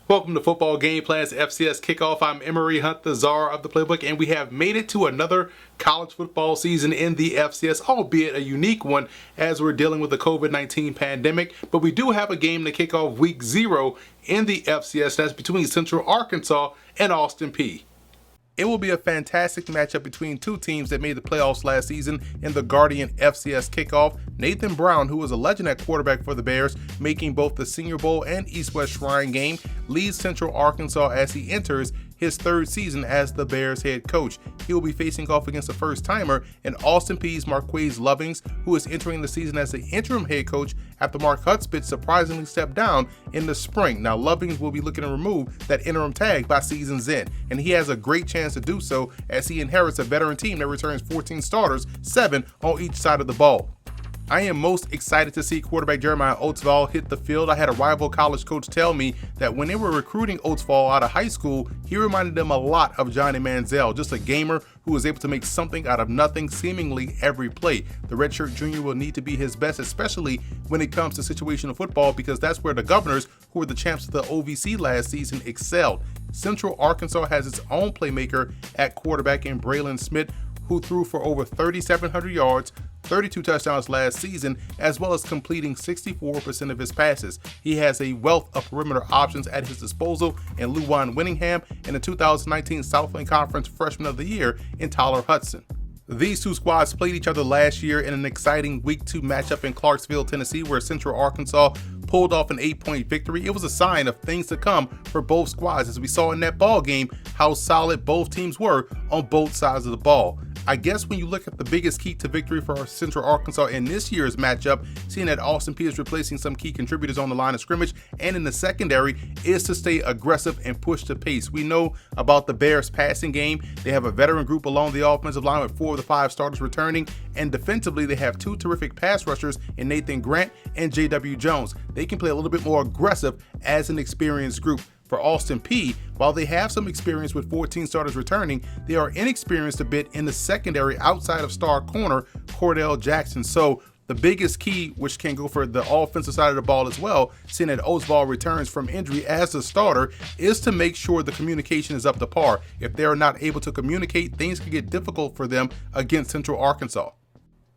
Welcome to Football Game Plan's FCS Kickoff. I'm Emory Hunt, the czar of the playbook, and we have made it to another college football season in the FCS, albeit a unique one as we're dealing with the COVID-19 pandemic. But we do have a game to kick off week 0 in the FCS. That's between Central Arkansas and Austin Peay. It will be a fantastic matchup between two teams that made the playoffs last season in the Guardian FCS Kickoff. Nathan Brown, who was a legend at quarterback for the Bears, making both the Senior Bowl and East-West Shrine game, leads Central Arkansas as he enters his third season as the Bears head coach. He will be facing off against a first-timer in Austin Peay's Marquise Lovings, who is entering the season as the interim head coach after Mark Hudspeth surprisingly stepped down in the spring. Now, Lovings will be looking to remove that interim tag by season's end, and he has a great chance to do so as he inherits a veteran team that returns 14 starters, 7 on each side of the ball. I am most excited to see quarterback Jeremiah Oatsvall hit the field. I had a rival college coach tell me that when they were recruiting Oatsvall out of high school, he reminded them a lot of Johnny Manziel, just a gamer who was able to make something out of nothing seemingly every play. The redshirt junior will need to be his best, especially when it comes to situational football, because that's where the Governors, who were the champs of the OVC last season, excelled. Central Arkansas has its own playmaker at quarterback in Braylon Smith, who threw for over 3,700 yards, 32 touchdowns last season, as well as completing 64% of his passes. He has a wealth of perimeter options at his disposal in Luwan Winningham and the 2019 Southland Conference Freshman of the Year in Tyler Hudson. These two squads played each other last year in an exciting Week 2 matchup in Clarksville, Tennessee, where Central Arkansas pulled off an 8-point victory. It was a sign of things to come for both squads, as we saw in that ball game how solid both teams were on both sides of the ball. I guess when you look at the biggest key to victory for Central Arkansas in this year's matchup, seeing that Austin Peay is replacing some key contributors on the line of scrimmage and in the secondary, is to stay aggressive and push the pace. We know about the Bears passing game. They have a veteran group along the offensive line with 4 of the 5 starters returning, and defensively they have 2 terrific pass rushers in Nathan Grant and J.W. Jones. They can play a little bit more aggressive as an experienced group. For Austin Peay, while they have some experience with 14 starters returning, they are inexperienced a bit in the secondary outside of star corner Cordell Jackson. So the biggest key, which can go for the offensive side of the ball as well, seeing that Oatsvall returns from injury as a starter, is to make sure the communication is up to par. If they are not able to communicate, things can get difficult for them against Central Arkansas.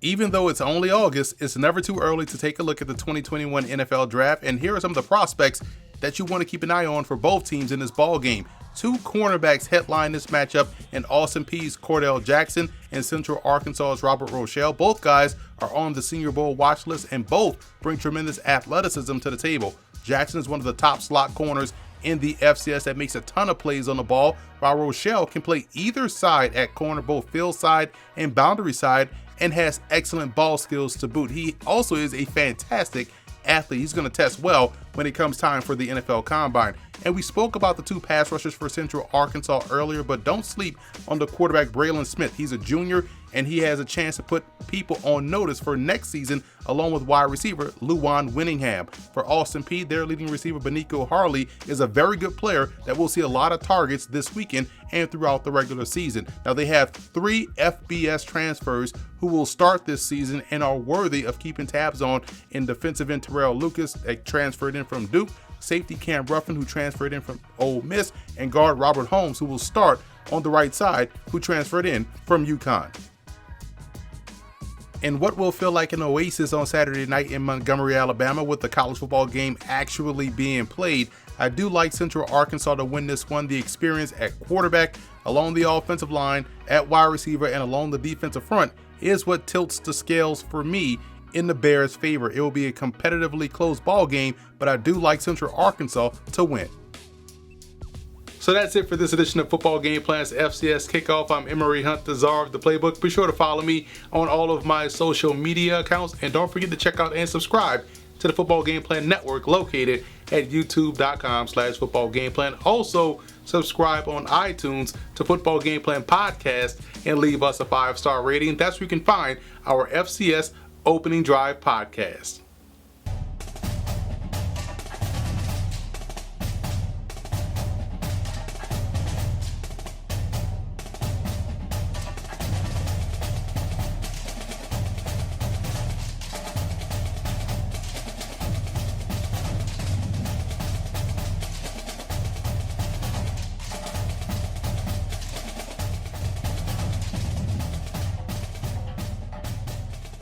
Even though it's only August, it's never too early to take a look at the 2021 NFL Draft, and here are some of the prospects that you want to keep an eye on for both teams in this ball game. 2 cornerbacks headline this matchup in Austin Peay's Cordell Jackson and Central Arkansas's Robert Rochelle. Both guys are on the Senior Bowl watch list, and both bring tremendous athleticism to the table. Jackson is one of the top slot corners in the FCS that makes a ton of plays on the ball, while Rochelle can play either side at corner, both field side and boundary side, and has excellent ball skills to boot. He also is a fantastic athlete. He's going to test well when it comes time for the NFL Combine. And we spoke about the 2 pass rushers for Central Arkansas earlier, but don't sleep on the quarterback Braylon Smith. He's a junior, and he has a chance to put people on notice for next season, along with wide receiver Luwan Winningham. For Austin Peay, their leading receiver Benico Harley is a very good player that will see a lot of targets this weekend and throughout the regular season. Now, they have 3 FBS transfers who will start this season and are worthy of keeping tabs on in defensive end Terrell Lucas, that transferred in from Duke, safety Cam Ruffin, who transferred in from Ole Miss, and guard Robert Holmes, who will start on the right side, who transferred in from UConn. In what will feel like an oasis on Saturday night in Montgomery, Alabama, with the college football game actually being played, I do like Central Arkansas to win this one. The experience at quarterback, along the offensive line, at wide receiver, and along the defensive front is what tilts the scales for me in the Bears' favor. It will be a competitively close ball game, but I do like Central Arkansas to win. So that's it for this edition of Football Game Plan's FCS Kickoff. I'm Emory Hunt, the czar of the playbook. Be sure to follow me on all of my social media accounts, and don't forget to check out and subscribe to the Football Game Plan Network, located at youtube.com/footballgameplan. Also, subscribe on iTunes to Football Game Plan Podcast and leave us a 5-star rating. That's where you can find our FCS Opening Drive podcast.